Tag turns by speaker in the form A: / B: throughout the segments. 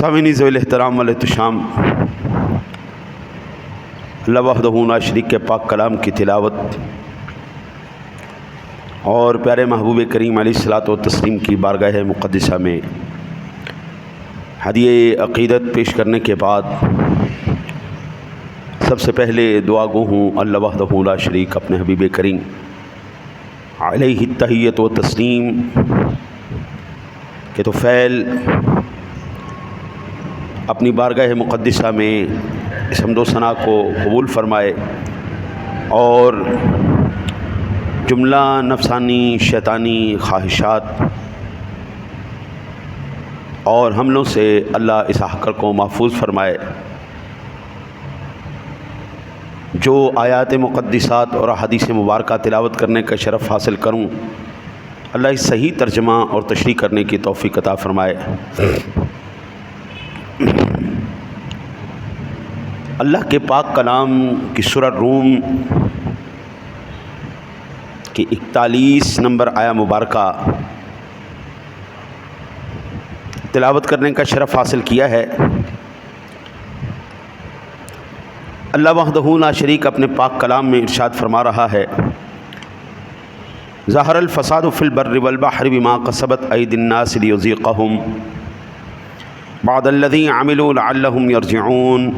A: سامعین ذوی الاحترام والاحتشام، اللہ وحدہ لا شریک کے پاک کلام کی تلاوت اور پیارے محبوب کریم علیہ الصلاۃ والتسلیم کی بارگاہ مقدسہ میں ہدیہ عقیدت پیش کرنے کے بعد سب سے پہلے دعا گو ہوں اللہ وحدہ لا شریک اپنے حبیب کریم علیہ التحیۃ و تسلیم کہ تو فعل اپنی بارگاہ مقدسہ میں اس حمد و ثنا کو قبول فرمائے اور جملہ نفسانی شیطانی خواہشات اور حملوں سے اللہ اس حقر کو محفوظ فرمائے۔ جو آیات مقدسات اور احادیث مبارکہ تلاوت کرنے کا شرف حاصل کروں، اللہ اس صحیح ترجمہ اور تشریح کرنے کی توفیق عطا فرمائے۔ اللہ کے پاک کلام کی سورہ روم کی 41 نمبر آیا مبارکہ تلاوت کرنے کا شرف حاصل کیا ہے۔ اللہ وحدہ لا شریک اپنے پاک کلام میں ارشاد فرما رہا ہے، ظہر الفساد فی البر والبحر بما کسبت ایدی الناس لیذیقہم بعد الذی عملوا لعلہم یرجعون۔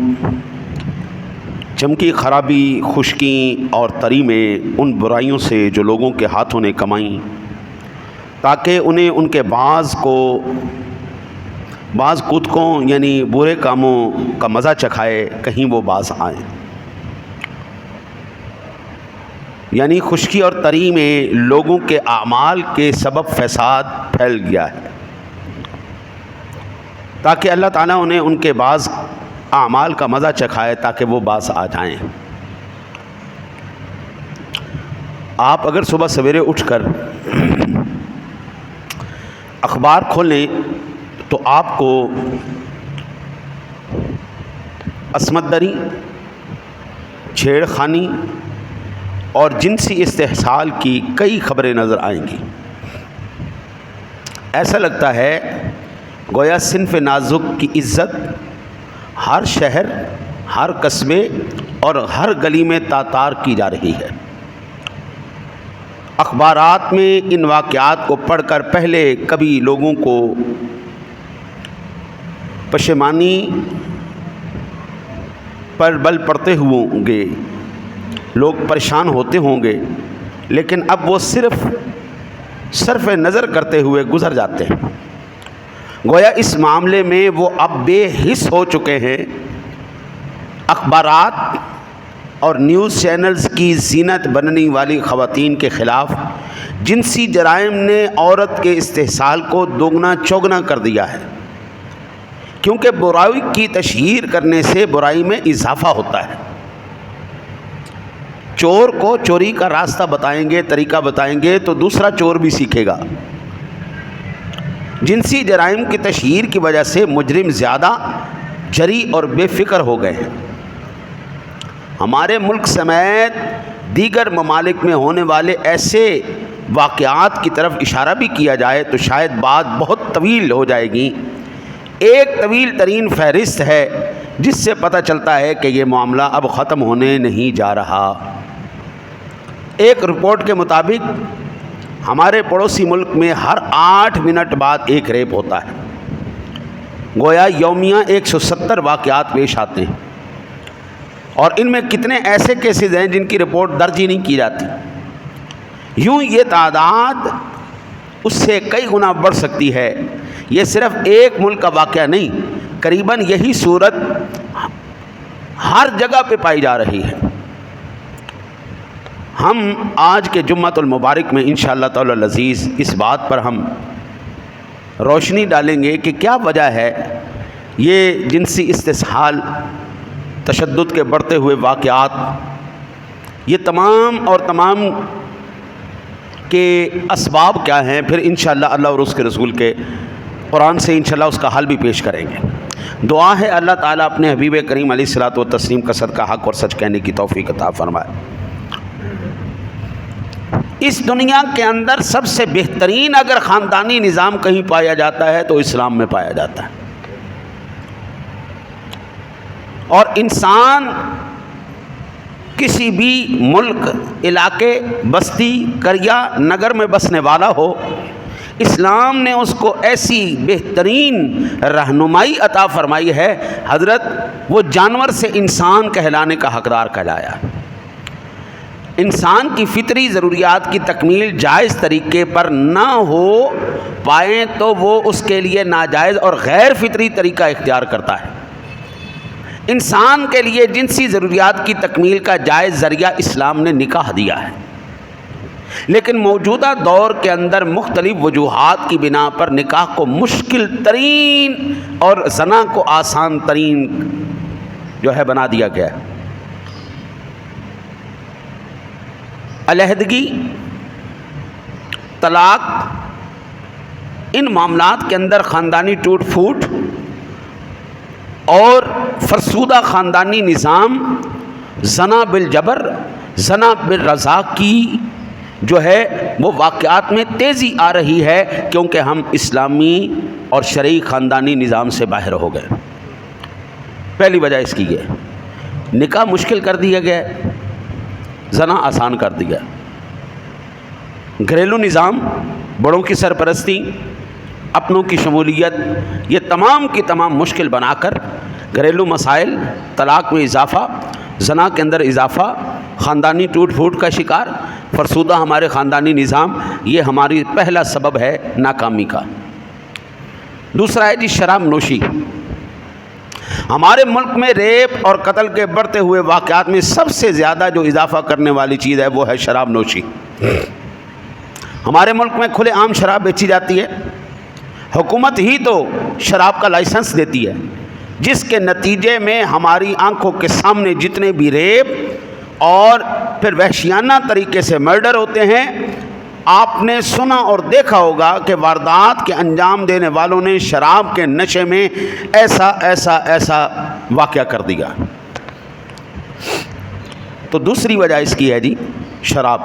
A: چمکی خرابی، خشکی اور تری میں ان برائیوں سے جو لوگوں کے ہاتھوں نے کمائیں، تاکہ انہیں ان کے بعض کودکوں یعنی برے کاموں کا مزہ چکھائے، کہیں وہ باز آئیں۔ یعنی خشکی اور تری میں لوگوں کے اعمال کے سبب فساد پھیل گیا ہے، تاکہ اللہ تعالیٰ انہیں ان کے بعض اعمال کا مزہ چکھائے تاکہ وہ باز آ جائیں۔ آپ اگر صبح سویرے اٹھ کر اخبار کھولیں تو آپ کو عصمت دری، چھیڑ خانی اور جنسی استحصال کی کئی خبریں نظر آئیں گی۔ ایسا لگتا ہے گویا صنف نازک کی عزت ہر شہر، ہر قصبے اور ہر گلی میں تاتار کی جا رہی ہے۔ اخبارات میں ان واقعات کو پڑھ کر پہلے کبھی لوگوں کو پشیمانی پر بل پڑتے ہوں گے، لوگ پریشان ہوتے ہوں گے، لیکن اب وہ صرف نظر کرتے ہوئے گزر جاتے ہیں۔ گویا اس معاملے میں وہ اب بے حس ہو چکے ہیں۔ اخبارات اور نیوز چینلز کی زینت بننے والی خواتین کے خلاف جنسی جرائم نے عورت کے استحصال کو دوگنا چوگنا کر دیا ہے، کیونکہ برائی کی تشہیر کرنے سے برائی میں اضافہ ہوتا ہے۔ چور کو چوری کا راستہ بتائیں گے، طریقہ بتائیں گے تو دوسرا چور بھی سیکھے گا۔ جنسی جرائم کی تشہیر کی وجہ سے مجرم زیادہ جری اور بے فکر ہو گئے ہیں۔ ہمارے ملک سمیت دیگر ممالک میں ہونے والے ایسے واقعات کی طرف اشارہ بھی کیا جائے تو شاید بات بہت طویل ہو جائے گی۔ ایک طویل ترین فہرست ہے جس سے پتہ چلتا ہے کہ یہ معاملہ اب ختم ہونے نہیں جا رہا۔ ایک رپورٹ کے مطابق ہمارے پڑوسی ملک میں ہر 8 منٹ بعد ایک ریپ ہوتا ہے۔ گویا یومیہ 170 واقعات پیش آتے ہیں، اور ان میں کتنے ایسے کیسز ہیں جن کی رپورٹ درج ہی نہیں کی جاتی۔ یوں یہ تعداد اس سے کئی گنا بڑھ سکتی ہے۔ یہ صرف ایک ملک کا واقعہ نہیں، قریباً یہی صورت ہر جگہ پہ پائی جا رہی ہے۔ ہم آج کے جمعۃ المبارک میں انشاءاللہ تعالی العزیز اس بات پر ہم روشنی ڈالیں گے کہ کیا وجہ ہے یہ جنسی استحصال، تشدد کے بڑھتے ہوئے واقعات، یہ تمام کے اسباب کیا ہیں۔ پھر انشاءاللہ اللہ اور اس کے رسول کے قرآن سے انشاءاللہ اس کا حل بھی پیش کریں گے۔ دعا ہے اللہ تعالیٰ اپنے حبیب کریم علیہ الصلاۃ والتسلیم کا صدقہ حق اور سچ کہنے کی توفیق عطا فرمائے۔ اس دنیا کے اندر سب سے بہترین اگر خاندانی نظام کہیں پایا جاتا ہے تو اسلام میں پایا جاتا ہے۔ اور انسان کسی بھی ملک، علاقے، بستی، قریہ، نگر میں بسنے والا ہو، اسلام نے اس کو ایسی بہترین رہنمائی عطا فرمائی ہے، حضرت وہ جانور سے انسان کہلانے کا حقدار کہلایا۔ انسان کی فطری ضروریات کی تکمیل جائز طریقے پر نہ ہو پائیں تو وہ اس کے لیے ناجائز اور غیر فطری طریقہ اختیار کرتا ہے۔ انسان کے لیے جنسی ضروریات کی تکمیل کا جائز ذریعہ اسلام نے نکاح دیا ہے، لیکن موجودہ دور کے اندر مختلف وجوہات کی بنا پر نکاح کو مشکل ترین اور زنا کو آسان ترین بنا دیا گیا ہے۔ علیحدگی، طلاق، ان معاملات کے اندر خاندانی ٹوٹ پھوٹ اور فرسودہ خاندانی نظام، زنا بالجبر، زنا بالرضا کی وہ واقعات میں تیزی آ رہی ہے، کیونکہ ہم اسلامی اور شرعی خاندانی نظام سے باہر ہو گئے۔ پہلی وجہ اس کی ہے نکاح مشکل کر دیا گیا، زنا آسان کر دیا۔ گھریلو نظام، بڑوں کی سرپرستی، اپنوں کی شمولیت، یہ تمام کی تمام مشکل بنا کر گھریلو مسائل، طلاق میں اضافہ، زنا کے اندر اضافہ، خاندانی ٹوٹ پھوٹ کا شکار، فرسودہ ہمارے خاندانی نظام، یہ ہماری پہلا سبب ہے ناکامی کا۔ دوسرا ہے شراب نوشی۔ ہمارے ملک میں ریپ اور قتل کے بڑھتے ہوئے واقعات میں سب سے زیادہ جو اضافہ کرنے والی چیز ہے وہ ہے شراب نوشی۔ ہمارے ملک میں کھلے عام شراب بیچی جاتی ہے، حکومت ہی تو شراب کا لائسنس دیتی ہے، جس کے نتیجے میں ہماری آنکھوں کے سامنے جتنے بھی ریپ اور پھر وحشیانہ طریقے سے مرڈر ہوتے ہیں، آپ نے سنا اور دیکھا ہوگا کہ واردات کے انجام دینے والوں نے شراب کے نشے میں ایسا ایسا ایسا واقعہ کر دیا۔ تو دوسری وجہ اس کی ہے شراب،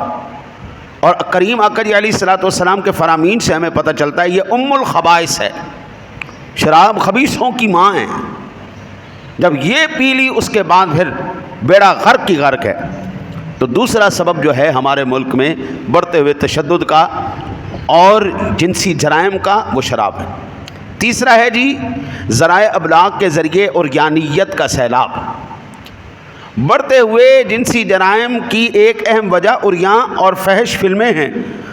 A: اور کریم آقا علیہ الصلوۃ والسلام کے فرامین سے ہمیں پتہ چلتا ہے یہ ام الخبائث ہے، شراب خبیثوں کی ماں ہے۔ جب یہ پی لی اس کے بعد پھر بیڑا غرق کی غرق ہے۔ تو دوسرا سبب ہے ہمارے ملک میں بڑھتے ہوئے تشدد کا اور جنسی جرائم کا، وہ شراب ہے۔ تیسرا ہے ذرائع ابلاغ کے ذریعے عریانیت کا سیلاب۔ بڑھتے ہوئے جنسی جرائم کی ایک اہم وجہ عریاں اور فحش فلمیں ہیں۔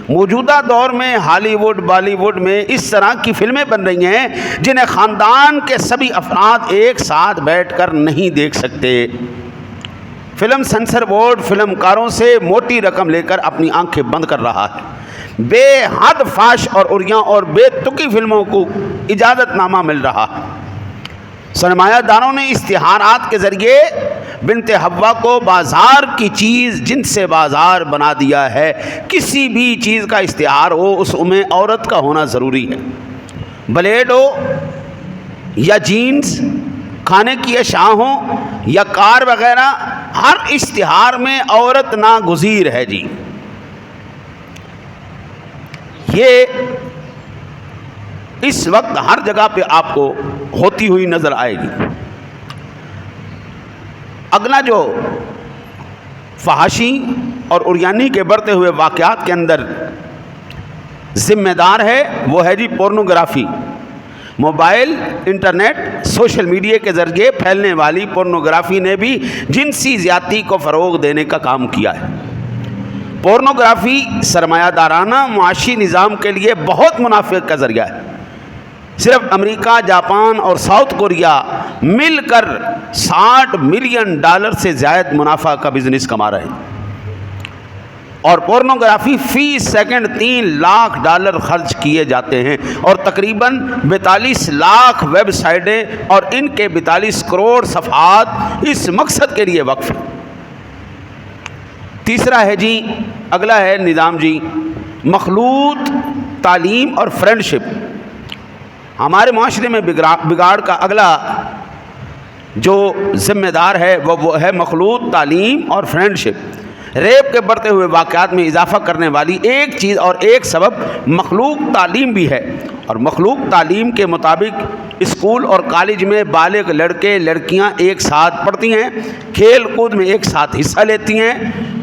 A: موجودہ دور میں ہالی ووڈ، بالی ووڈ میں اس طرح کی فلمیں بن رہی ہیں جنہیں خاندان کے سبھی افراد ایک ساتھ بیٹھ کر نہیں دیکھ سکتے۔ فلم سینسر بورڈ فلم کاروں سے موٹی رقم لے کر اپنی آنکھیں بند کر رہا ہے۔ بے حد فحش اور عریاں اور بے تکی فلموں کو اجازت نامہ مل رہا ہے۔ سرمایہ داروں نے اشتہارات کے ذریعے بنت حوا کو بازار کی چیز جن سے بازار بنا دیا ہے۔ کسی بھی چیز کا اشتہار ہو اس میں عورت کا ہونا ضروری ہے، بلیڈ ہو یا جینز، کھانے کی اشیاء ہوں یا کار وغیرہ، ہر اشتہار میں عورت ناگزیر ہے۔ یہ اس وقت ہر جگہ پہ آپ کو ہوتی ہوئی نظر آئے گی۔ اگلا جو فحاشی اور عریانی کے بڑھتے ہوئے واقعات کے اندر ذمہ دار ہے وہ ہے pornography. Mobile, internet, social media کے ذریعے پھیلنے والی پورنوگرافی نے بھی جنسی زیادتی کو فروغ دینے کا کام کیا ہے۔ پورنوگرافی سرمایہ دارانہ معاشی نظام کے لیے بہت منافع کا ذریعہ ہے۔ صرف امریکہ، جاپان اور ساؤتھ کوریا مل کر $60 ملین سے زائد منافع کا بزنس کما رہے ہیں، اور پورنوگرافی فی سیکنڈ $3 لاکھ خرچ کیے جاتے ہیں، اور تقریباً 42 لاکھ ویب سائٹیں اور ان کے 42 کروڑ صفحات اس مقصد کے لیے وقف ہیں۔ تیسرا ہے اگلا ہے نظام مخلوط تعلیم اور فرینڈشپ۔ ہمارے معاشرے میں بگاڑ کا اگلا جو ذمہ دار ہے وہ ہے مخلوط تعلیم اور فرینڈشپ۔ ریپ کے بڑھتے ہوئے واقعات میں اضافہ کرنے والی ایک چیز اور ایک سبب مخلوق تعلیم بھی ہے، اور مخلوق تعلیم کے مطابق اسکول اور کالج میں بالغ لڑکے لڑکیاں ایک ساتھ پڑھتی ہیں، کھیل کود میں ایک ساتھ حصہ لیتی ہیں،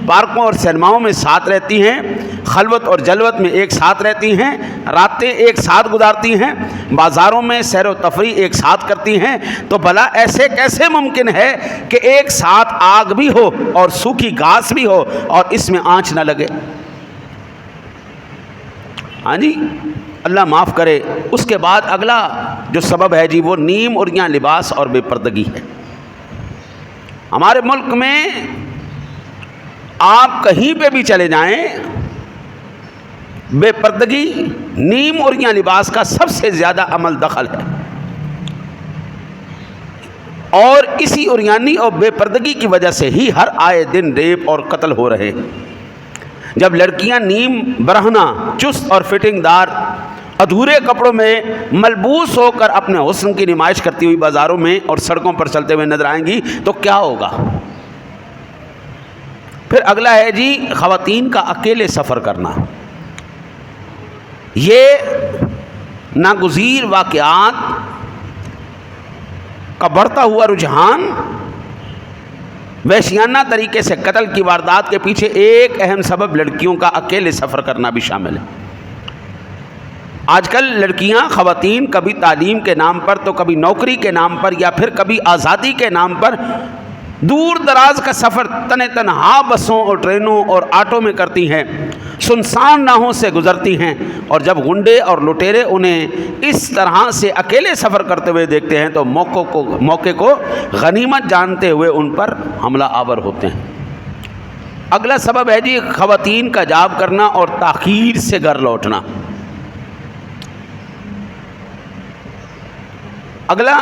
A: پارکوں اور سینماؤں میں ساتھ رہتی ہیں، خلوت اور جلوت میں ایک ساتھ رہتی ہیں، راتیں ایک ساتھ گزارتی ہیں، بازاروں میں سیر و تفریح ایک ساتھ کرتی ہیں، تو بھلا ایسے کیسے ممکن ہے کہ ایک ساتھ آگ بھی ہو اور سوکھی گھاس بھی ہو اور اس میں آنچ نہ لگے؟ ہاں جی، اللہ معاف کرے۔ اس کے بعد اگلا جو سبب ہے جی وہ نیم اوریاں لباس اور بے پردگی ہے۔ ہمارے ملک میں آپ کہیں پہ بھی چلے جائیں، بے پردگی، نیم اوریاں لباس کا سب سے زیادہ عمل دخل ہے، اور اسی اوریانی اور بے پردگی کی وجہ سے ہی ہر آئے دن ریپ اور قتل ہو رہے ہیں۔ جب لڑکیاں نیم برہنہ، چست اور فٹنگ دار ادھورے کپڑوں میں ملبوس ہو کر اپنے حسن کی نمائش کرتی ہوئی بازاروں میں اور سڑکوں پر چلتے ہوئے نظر آئیں گی تو کیا ہوگا؟ پھر اگلا ہے جی خواتین کا اکیلے سفر کرنا۔ یہ ناگزیر واقعات کا بڑھتا ہوا رجحان وحشیانہ طریقے سے قتل کی واردات کے پیچھے ایک اہم سبب لڑکیوں کا اکیلے سفر کرنا بھی شامل ہے۔ آج کل لڑکیاں، خواتین کبھی تعلیم کے نام پر تو کبھی نوکری کے نام پر یا پھر کبھی آزادی کے نام پر دور دراز کا سفر تنہا بسوں اور ٹرینوں اور آٹو میں کرتی ہیں، سنسان راہوں سے گزرتی ہیں، اور جب غنڈے اور لٹیرے انہیں اس طرح سے اکیلے سفر کرتے ہوئے دیکھتے ہیں تو موقع کو غنیمت جانتے ہوئے ان پر حملہ آور ہوتے ہیں۔ اگلا سبب ہے جی خواتین کا جاب کرنا اور تاخیر سے گھر لوٹنا۔ اگلا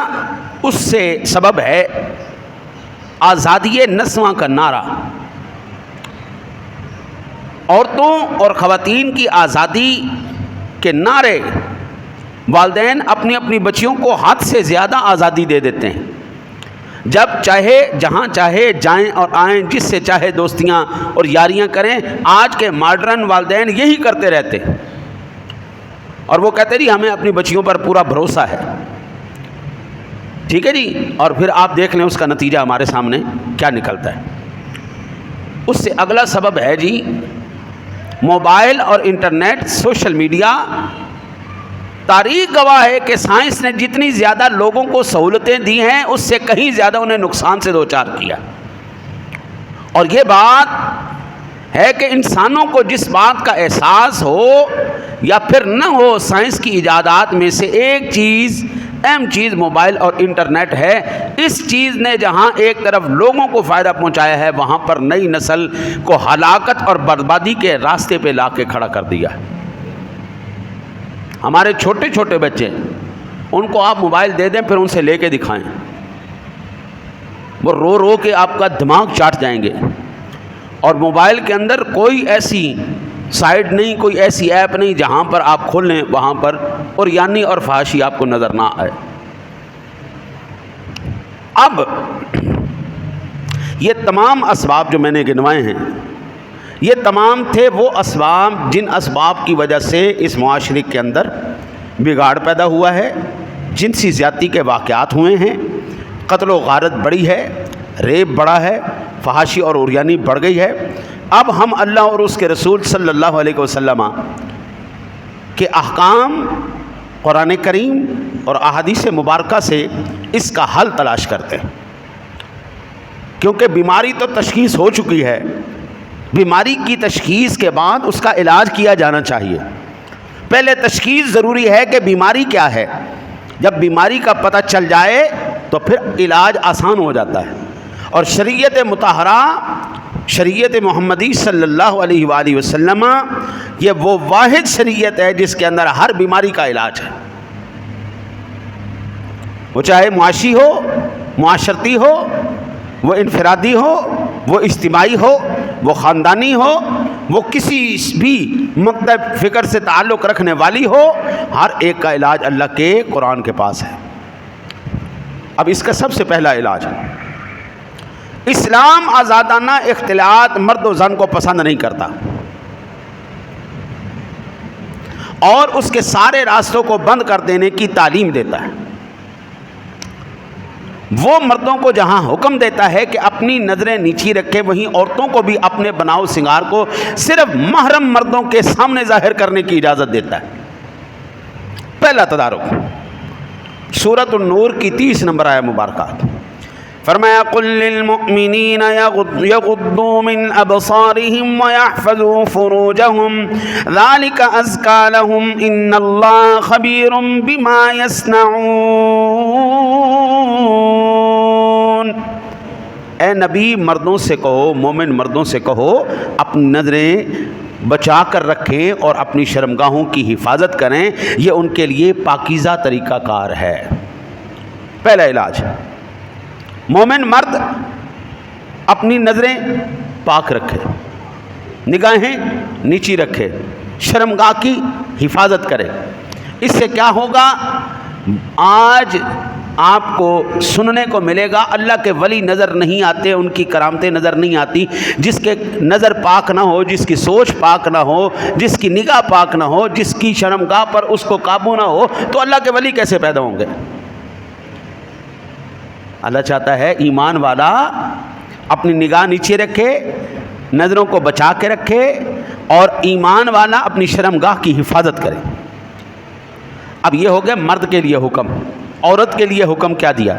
A: اس سے سبب ہے آزادی نسواں کا نعرہ۔ عورتوں اور خواتین کی آزادی کے نعرے والدین اپنی اپنی بچیوں کو حد سے زیادہ آزادی دے دیتے ہیں، جب چاہے جہاں چاہے جائیں اور آئیں، جس سے چاہے دوستیاں اور یاریاں کریں۔ آج کے ماڈرن والدین یہی کرتے رہتے ہیں، اور وہ کہتے ہیں ہمیں اپنی بچیوں پر پورا بھروسہ ہے، ٹھیک ہے جی، اور پھر آپ دیکھ لیں اس کا نتیجہ ہمارے سامنے کیا نکلتا ہے۔ اس سے اگلا سبب ہے جی موبائل اور انٹرنیٹ، سوشل میڈیا۔ تاریخ گواہ ہے کہ سائنس نے جتنی زیادہ لوگوں کو سہولتیں دی ہیں اس سے کہیں زیادہ انہیں نقصان سے دوچار کیا، اور یہ بات ہے کہ انسانوں کو جس بات کا احساس ہو یا پھر نہ ہو، سائنس کی ایجادات میں سے ایک چیز، اہم چیز موبائل اور انٹرنیٹ ہے۔ اس چیز نے جہاں ایک طرف لوگوں کو فائدہ پہنچایا ہے، وہاں پر نئی نسل کو ہلاکت اور بربادی کے راستے پہ لا کے کھڑا کر دیا ہے۔ ہمارے چھوٹے چھوٹے بچے، ان کو آپ موبائل دے دیں، پھر ان سے لے کے دکھائیں، وہ رو رو کے آپ کا دماغ چاٹ جائیں گے، اور موبائل کے اندر کوئی ایسی سائٹ نہیں، کوئی ایسی ایپ نہیں جہاں پر آپ کھولیں وہاں پر اور یعنی اور فحاشی آپ کو نظر نہ آئے۔ اب یہ تمام اسباب جو میں نے گنوائے ہیں، یہ تمام تھے وہ اسباب جن اسباب کی وجہ سے اس معاشرے کے اندر بگاڑ پیدا ہوا ہے، جنسی زیادتی کے واقعات ہوئے ہیں، قتل و غارت بڑھی ہے، ریپ بڑھا ہے، فحاشی اور عریانی بڑھ گئی ہے۔ اب ہم اللہ اور اس کے رسول صلی اللہ علیہ وسلم کے احکام، قرآن کریم اور احادیث مبارکہ سے اس کا حل تلاش کرتے ہیں، کیونکہ بیماری تو تشخیص ہو چکی ہے، بیماری کی تشخیص کے بعد اس کا علاج کیا جانا چاہیے۔ پہلے تشخیص ضروری ہے کہ بیماری کیا ہے، جب بیماری کا پتہ چل جائے تو پھر علاج آسان ہو جاتا ہے، اور شریعت مطہرہ، شریعت محمدی صلی اللہ علیہ وآلہ وسلم، یہ وہ واحد شریعت ہے جس کے اندر ہر بیماری کا علاج ہے، وہ چاہے معاشی ہو، معاشرتی ہو، وہ انفرادی ہو، وہ اجتماعی ہو، وہ خاندانی ہو، وہ کسی بھی مکتب فکر سے تعلق رکھنے والی ہو، ہر ایک کا علاج اللہ کے قرآن کے پاس ہے۔ اب اس کا سب سے پہلا علاج اسلام آزادانہ اختلاط مرد و زن کو پسند نہیں کرتا اور اس کے سارے راستوں کو بند کر دینے کی تعلیم دیتا ہے۔ وہ مردوں کو جہاں حکم دیتا ہے کہ اپنی نظریں نیچی رکھیں، وہیں عورتوں کو بھی اپنے بناؤ سنگار کو صرف محرم مردوں کے سامنے ظاہر کرنے کی اجازت دیتا ہے۔ پہلا تدارک سورۃ النور کی 30 نمبر آیہ مبارکہ، فرمایا قل للمؤمنین یغضوا من ابصارهم ویحفظوا فروجهم ذلک ازکی لهم ان اللہ خبیر بما یصنعون۔ اے نبی مردوں سے کہو، مومن مردوں سے کہو اپنی نظریں بچا کر رکھیں اور اپنی شرمگاہوں کی حفاظت کریں، یہ ان کے لیے پاکیزہ طریقہ کار ہے۔ پہلا علاج، مومن مرد اپنی نظریں پاک رکھے، نگاہیں نیچی رکھے، شرمگاہ کی حفاظت کرے۔ اس سے کیا ہوگا؟ آج آپ کو سننے کو ملے گا اللہ کے ولی نظر نہیں آتے، ان کی کرامتیں نظر نہیں آتی۔ جس کے نظر پاک نہ ہو، جس کی سوچ پاک نہ ہو، جس کی نگاہ پاک نہ ہو، جس کی شرمگاہ پر اس کو قابو نہ ہو، تو اللہ کے ولی کیسے پیدا ہوں گے؟ اللہ چاہتا ہے ایمان والا اپنی نگاہ نیچے رکھے، نظروں کو بچا کے رکھے، اور ایمان والا اپنی شرمگاہ کی حفاظت کرے۔ اب یہ ہو گیا مرد کے لیے حکم۔ عورت کے لیے حکم کیا دیا؟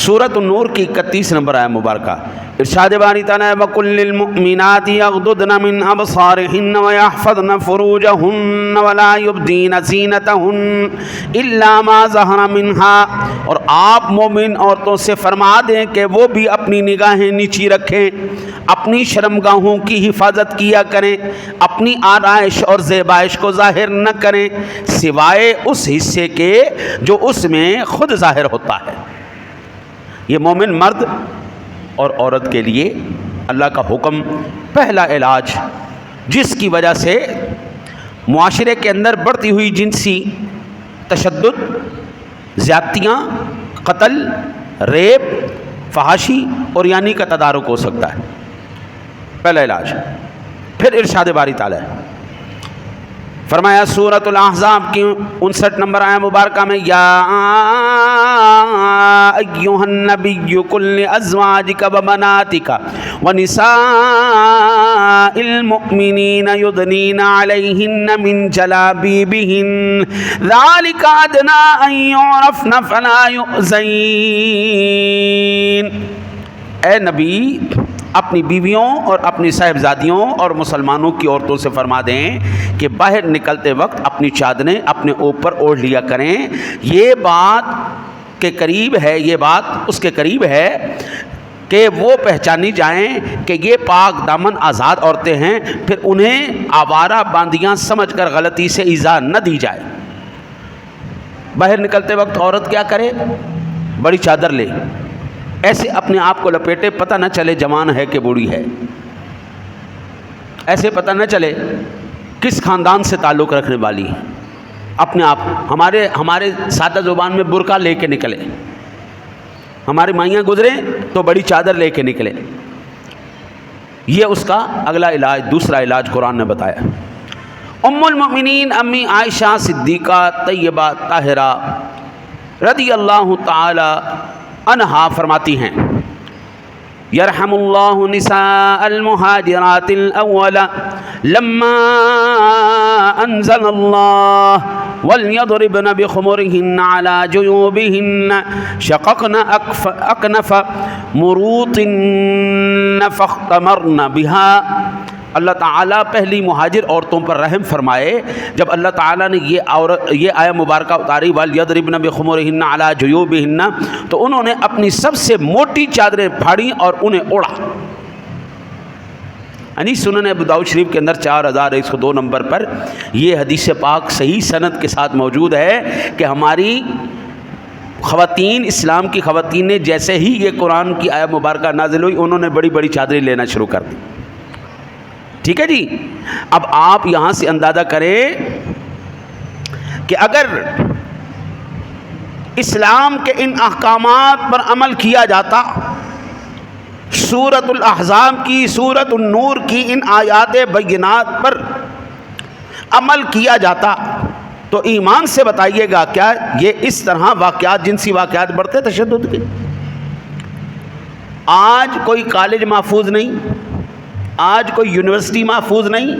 A: سورۃ النور کی 31 نمبر آیہ مبارکہ، ارشاد باری تعالیٰ وَقُلْ لِلْمُؤْمِنَاتِ يَغْضُضْنَ مِنْ أَبْصَارِهِنَّ وَيَحْفَظْنَ فُرُوجَهُنَّ وَلَا يُبْدِينَ زِينَتَهُنَّ إِلَّا مَا ظَهَرَ مِنْهَا، اور آپ مومن عورتوں سے فرما دیں کہ وہ بھی اپنی نگاہیں نیچی رکھیں، اپنی شرمگاہوں کی حفاظت کیا کریں، اپنی آرائش اور زیبائش کو ظاہر نہ کریں سوائے اس حصے کے جو اس میں خود ظاہر ہوتا ہے۔ یہ مومن مرد اور عورت کے لیے اللہ کا حکم، پہلا علاج جس کی وجہ سے معاشرے کے اندر بڑھتی ہوئی جنسی تشدد، زیادتیاں، قتل، ریپ، فحاشی اور یعنی کا تدارک ہو سکتا ہے۔ پہلا علاج۔ پھر ارشاد باری تعالیٰ فرمایا سورۃ الاحزاب کی 59 نمبر آیہ مبارکہ میں یا ایھا النبی قل لازواجک وبناتک ونساء المؤمنین یدنین علیہن من جلابیبہن ذلک ادنی ان یعرفن فلا یؤذین۔ اے نبی اپنی بیویوں اور اپنی صاحبزادیوں اور مسلمانوں کی عورتوں سے فرما دیں کہ باہر نکلتے وقت اپنی چادریں اپنے اوپر اوڑھ لیا کریں۔ یہ بات کے قریب ہے، یہ بات اس کے قریب ہے کہ وہ پہچانی جائیں کہ یہ پاک دامن آزاد عورتیں ہیں، پھر انہیں آوارہ باندیاں سمجھ کر غلطی سے ایذا نہ دی جائے۔ باہر نکلتے وقت عورت کیا کرے؟ بڑی چادر لے، ایسے اپنے آپ کو لپیٹے، پتہ نہ چلے جوان ہے کہ بوڑھی ہے، ایسے پتہ نہ چلے کس خاندان سے تعلق رکھنے والی ہے۔ اپنے آپ ہمارے سادہ زبان میں برقع لے کے نکلے، ہماری مائیاں گزریں تو بڑی چادر لے کے نکلے۔ یہ اس کا اگلا علاج، دوسرا علاج قرآن نے بتایا۔ ام المؤمنین امی عائشہ صدیقہ طیبہ طاہرہ رضی اللہ تعالی عنہا فرماتی ہیں یرحم اللہ نساء المہاجرات الاول لما انزل اللہ وليضربن بخمرهن على جيوبهن شققن اکنف مروطن فاختمرن بها۔ اللہ تعالیٰ پہلی مہاجر عورتوں پر رحم فرمائے۔ جب اللہ تعالیٰ نے یہ آیہ مبارکہ اتاری وَلْيَضْرِبْنَ بِخُمُرِهِنَّ عَلَى جُيُوبِهِنَّ، تو انہوں نے اپنی سب سے موٹی چادریں پھاڑیں اور انہیں اوڑھا۔ یعنی سنن ابو داؤد شریف کے اندر 4102 نمبر پر یہ حدیث پاک صحیح سند کے ساتھ موجود ہے کہ ہماری خواتین، اسلام کی خواتین نے جیسے ہی یہ قرآن کی آیہ مبارکہ نازل ہوئی، انہوں نے بڑی بڑی چادریں لینا شروع کر دی۔ ٹھیک ہے جی، اب آپ یہاں سے اندازہ کریں کہ اگر اسلام کے ان احکامات پر عمل کیا جاتا سورۃ الاحزاب کی، سورۃ النور کی ان آیات بینات پر عمل کیا جاتا تو ایمان سے بتائیے گا کیا یہ اس طرح واقعات، جنسی واقعات بڑھتے تشدد کے؟ آج کوئی کالج محفوظ نہیں، آج کوئی یونیورسٹی محفوظ نہیں،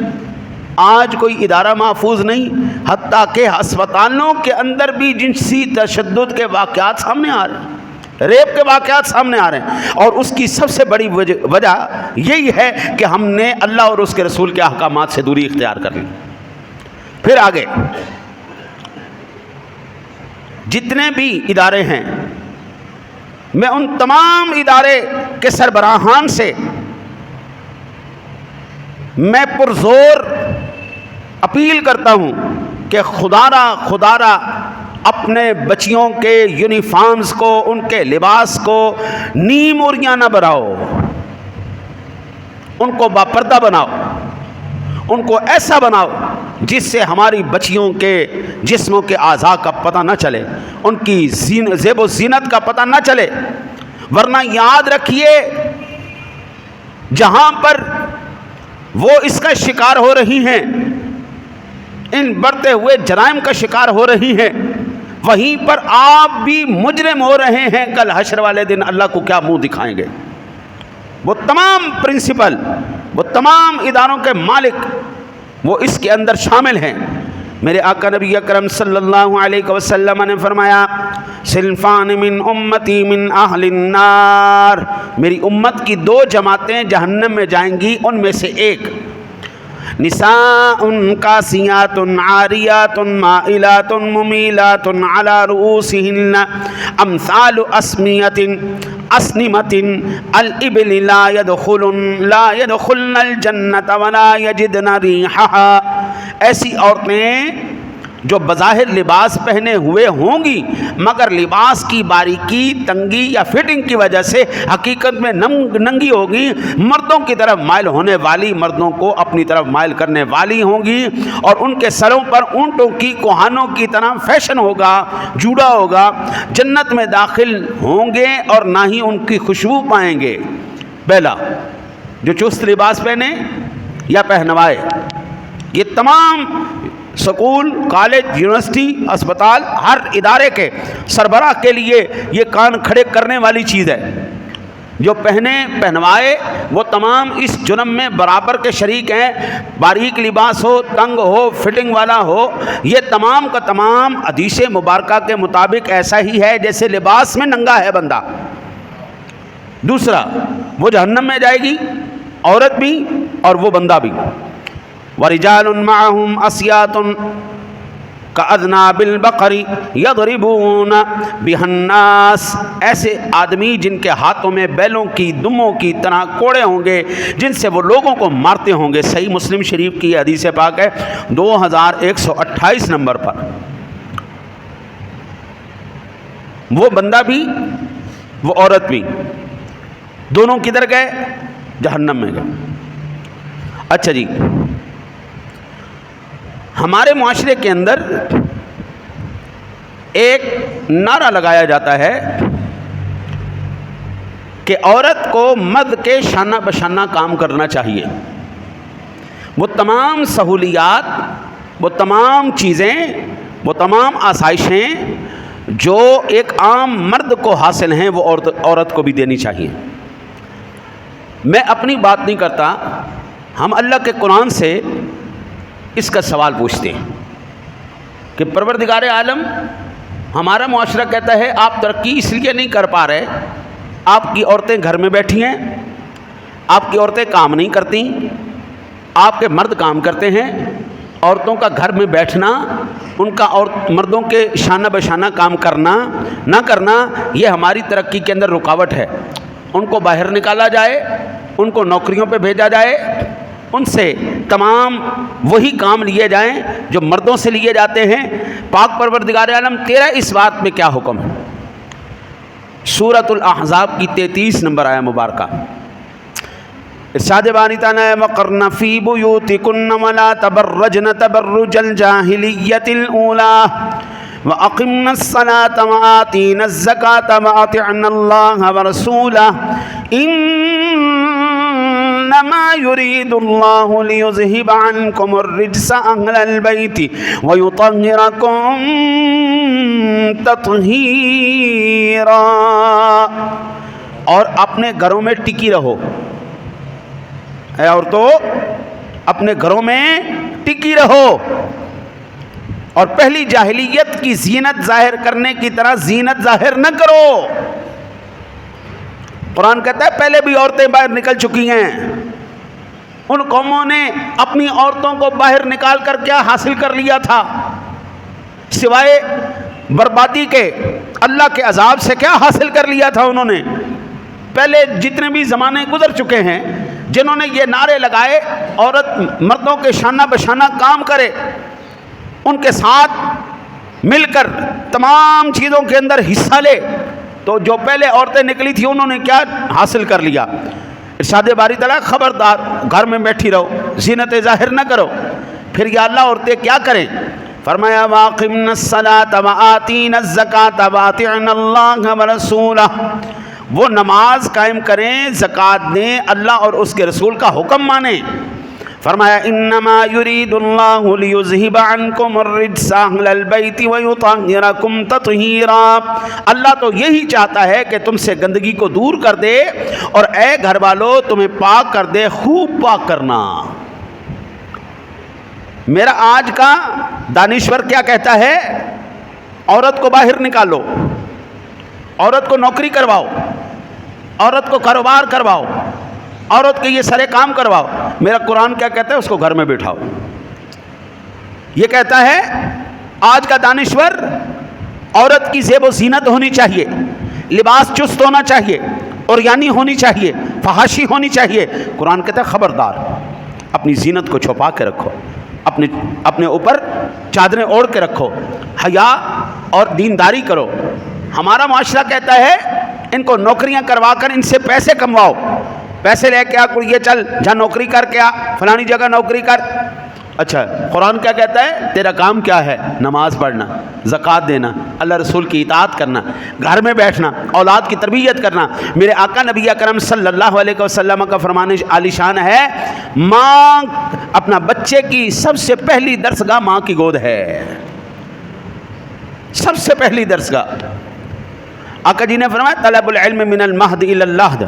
A: آج کوئی ادارہ محفوظ نہیں، حتیٰ کہ ہسپتالوں کے اندر بھی جنسی تشدد کے واقعات سامنے آ رہے ہیں، ریپ کے واقعات سامنے آ رہے ہیں، اور اس کی سب سے بڑی وجہ یہی ہے کہ ہم نے اللہ اور اس کے رسول کے احکامات سے دوری اختیار کر لی۔ پھر آگے جتنے بھی ادارے ہیں، میں ان تمام ادارے کے سربراہان سے میں پرزور اپیل کرتا ہوں کہ خدا را اپنے بچیوں کے یونیفارمز کو، ان کے لباس کو نیم اوریاں نہ بناؤ، ان کو باپردہ بناؤ، ان کو ایسا بناؤ جس سے ہماری بچیوں کے جسموں کے اعضاء کا پتہ نہ چلے، ان کی زیب و زینت کا پتہ نہ چلے، ورنہ یاد رکھیے جہاں پر وہ اس کا شکار ہو رہی ہیں، ان بڑھتے ہوئے جرائم کا شکار ہو رہی ہیں، وہیں پر آپ بھی مجرم ہو رہے ہیں۔ کل حشر والے دن اللہ کو کیا منہ دکھائیں گے؟ وہ تمام پرنسپل، وہ تمام اداروں کے مالک وہ اس کے اندر شامل ہیں۔ میرے آقا نبی اکرم صلی اللہ علیہ وسلم نے فرمایا صنفان من امتی من اہل النار، میری امت کی دو جماعتیں جہنم میں جائیں گی، ان میں سے ایک نساء کاسیات عاریات مائلات ممیلات علی رؤوسہن امثال اسنمۃ الابل لا يدخلن الجنۃ ولا یجدن ریحھا، ایسی عورتیں جو بظاہر لباس پہنے ہوئے ہوں گی مگر لباس کی باریکی، تنگی یا فٹنگ کی وجہ سے حقیقت میں ننگی ہوگی، مردوں کی طرف مائل ہونے والی، مردوں کو اپنی طرف مائل کرنے والی ہوں گی، اور ان کے سروں پر اونٹوں کی کوہانوں کی طرح فیشن ہوگا، جوڑا ہوگا، جنت میں داخل ہوں گے اور نہ ہی ان کی خوشبو پائیں گے۔ پہلا جو چست لباس پہنے یا پہنوائے، یہ تمام سکول، کالج، یونیورسٹی، اسپتال، ہر ادارے کے سربراہ کے لیے یہ کان کھڑے کرنے والی چیز ہے۔ جو پہنوائے وہ تمام اس جرم میں برابر کے شریک ہیں، باریک لباس ہو، تنگ ہو، فٹنگ والا ہو، یہ تمام کا تمام حدیث مبارکہ کے مطابق ایسا ہی ہے جیسے لباس میں ننگا ہے بندہ۔ دوسرا وہ جہنم میں جائے گی، عورت بھی اور وہ بندہ بھی۔ وَرِجَالٌ مَّعَهُمْ أَسْيَاطٌ كَأَذْنَابِ الْبَقَرِ يَضْرِبُونَ بِهَا النَّاسَ، ایسے آدمی جن کے ہاتھوں میں بیلوں کی دموں کی طرح کوڑے ہوں گے جن سے وہ لوگوں کو مارتے ہوں گے۔ صحیح مسلم شریف کی حدیث پاک ہے 2128 نمبر پر۔ وہ بندہ بھی وہ عورت بھی دونوں کدھر گئے؟ جہنم میں گئے۔ اچھا جی، ہمارے معاشرے کے اندر ایک نعرہ لگایا جاتا ہے کہ عورت کو مرد کے شانہ بشانہ کام کرنا چاہیے۔ وہ تمام سہولیات، وہ تمام چیزیں، وہ تمام آسائشیں جو ایک عام مرد کو حاصل ہیں وہ عورت کو بھی دینی چاہیے۔ میں اپنی بات نہیں کرتا، ہم اللہ کے قرآن سے اس کا سوال پوچھتے ہیں کہ پروردگار عالم، ہمارا معاشرہ کہتا ہے آپ ترقی اس لیے نہیں کر پا رہے، آپ کی عورتیں گھر میں بیٹھی ہیں، آپ کی عورتیں کام نہیں کرتی، آپ کے مرد کام کرتے ہیں۔ عورتوں کا گھر میں بیٹھنا، ان کا مردوں کے شانہ بشانہ کام کرنا نہ کرنا، یہ ہماری ترقی کے اندر رکاوٹ ہے۔ ان کو باہر نکالا جائے، ان کو نوکریوں پہ بھیجا جائے، ان سے تمام وہی کام لیے جائیں جو مردوں سے لیے جاتے ہیں۔ پاک پروردگار عالم تیرا اس بات میں کیا حکم ہے؟ سورۃ الاحزاب کی 33 نمبر آیہ مبارکہ، ارشاد باری تعالیٰ وَقَرْنَ فِي بُيُوتِكُنَّ وَلَا تَبَرَّجْنَ تَبَرُّجَ الْجَاهِلِيَّةِ الْأُولَىٰ وَأَقِمْنَ الصَّلَاةَ وَآتِينَ الزَّكَاةَ وَأَطِعْنَ اللَّهَ وَرَسُولَهُ انما يريد الله ليذهب عنكم الرجس اهل البيت ويطهركم تطهيرا. اور اپنے گھروں میں ٹکی رہو. اے عورتوں اپنے گھروں میں ٹکی رہو اور پہلی جاہلیت کی زینت ظاہر کرنے کی طرح زینت ظاہر نہ کرو. قرآن کہتا ہے پہلے بھی عورتیں باہر نکل چکی ہیں. ان قوموں نے اپنی عورتوں کو باہر نکال کر کیا حاصل کر لیا تھا سوائے بربادی کے؟ اللہ کے عذاب سے کیا حاصل کر لیا تھا انہوں نے؟ پہلے جتنے بھی زمانے گزر چکے ہیں جنہوں نے یہ نعرے لگائے عورت مردوں کے شانہ بشانہ کام کرے، ان کے ساتھ مل کر تمام چیزوں کے اندر حصہ لے، تو جو پہلے عورتیں نکلی تھی انہوں نے کیا حاصل کر لیا؟ ارشاد باری تعالیٰ خبردار گھر میں بیٹھی رہو، زینت ظاہر نہ کرو. پھر یا اللہ عورتیں کیا کریں؟ فرمایا واقمنا الصلاۃ وآتینا الزکاۃ واطعنا اللہ ورسولہ. وہ نماز قائم کریں، زکوٰۃ دیں، اللہ اور اس کے رسول کا حکم مانیں. فرمایا انما یرید اللہ لیذہب عنکم الرجس اہل البیت ویطہرکم تطہیرا. اللہ تو یہی چاہتا ہے کہ تم سے گندگی کو دور کر دے اور اے گھر والو تمہیں پاک کر دے، خوب پاک کرنا. میرا آج کا دانشور کیا کہتا ہے؟ عورت کو باہر نکالو، عورت کو نوکری کرواؤ، عورت کو کاروبار کرواؤ، عورت کے یہ سارے کام کرواؤ. میرا قرآن کیا کہتا ہے؟ اس کو گھر میں بٹھاؤ. یہ کہتا ہے آج کا دانشور عورت کی زیب و زینت ہونی چاہیے، لباس چست ہونا چاہیے، عریانی ہونی چاہیے، فحاشی ہونی چاہیے. قرآن کہتا ہے خبردار اپنی زینت کو چھپا کے رکھو، اپنے اوپر چادریں اوڑھ کے رکھو، حیا اور دینداری کرو. ہمارا معاشرہ کہتا ہے ان کو نوکریاں کروا کر ان سے پیسے کمواؤ، پیسے لے کے آ، یہ چل جہاں نوکری کر کے آ، فلانی جگہ نوکری کر. اچھا قرآن کیا کہتا ہے؟ تیرا کام کیا ہے؟ نماز پڑھنا، زکوٰۃ دینا، اللہ رسول کی اطاعت کرنا، گھر میں بیٹھنا، اولاد کی تربیت کرنا. میرے آقا نبی اکرم صلی اللہ علیہ وسلم کا فرمان عالی شان ہے ماں اپنا بچے کی سب سے پہلی درسگاہ ماں کی گود ہے. سب سے پہلی درسگاہ. آقا جی نے فرمایا طلب العلم من المہد الی اللحد.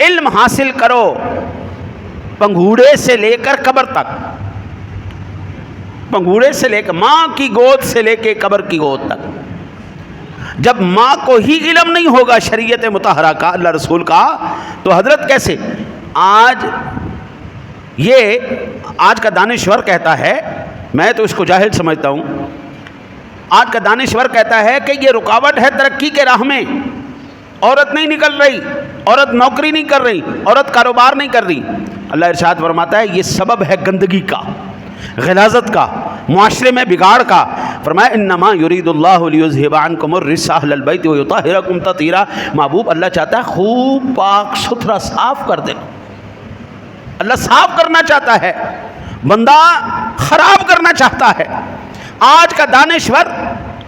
A: علم حاصل کرو پنگھوڑے سے لے کر قبر تک، پنگھوڑے سے لے کر ماں کی گود سے لے کے قبر کی گود تک. جب ماں کو ہی علم نہیں ہوگا شریعت مطہرہ کا، اللہ رسول کا، تو حضرت کیسے؟ آج کا دانشور کہتا ہے، میں تو اس کو جاہل سمجھتا ہوں، آج کا دانشور کہتا ہے کہ یہ رکاوٹ ہے ترقی کے راہ میں. عورت نہیں نکل رہی، عورت نوکری نہیں کر رہی، عورت کاروبار نہیں کر رہی. اللہ ارشاد فرماتا ہے یہ سبب ہے گندگی کا، غلاظت کا، معاشرے میں بگاڑ کا. فرمایا انما یرید اللہ لیذھب عنکم الرجس اہل البیت ویطہرکم تطہیرا. محبوب اللہ چاہتا ہے خوب پاک ستھرا صاف کر دے. اللہ صاف کرنا چاہتا ہے، بندہ خراب کرنا چاہتا ہے. آج کا دانشور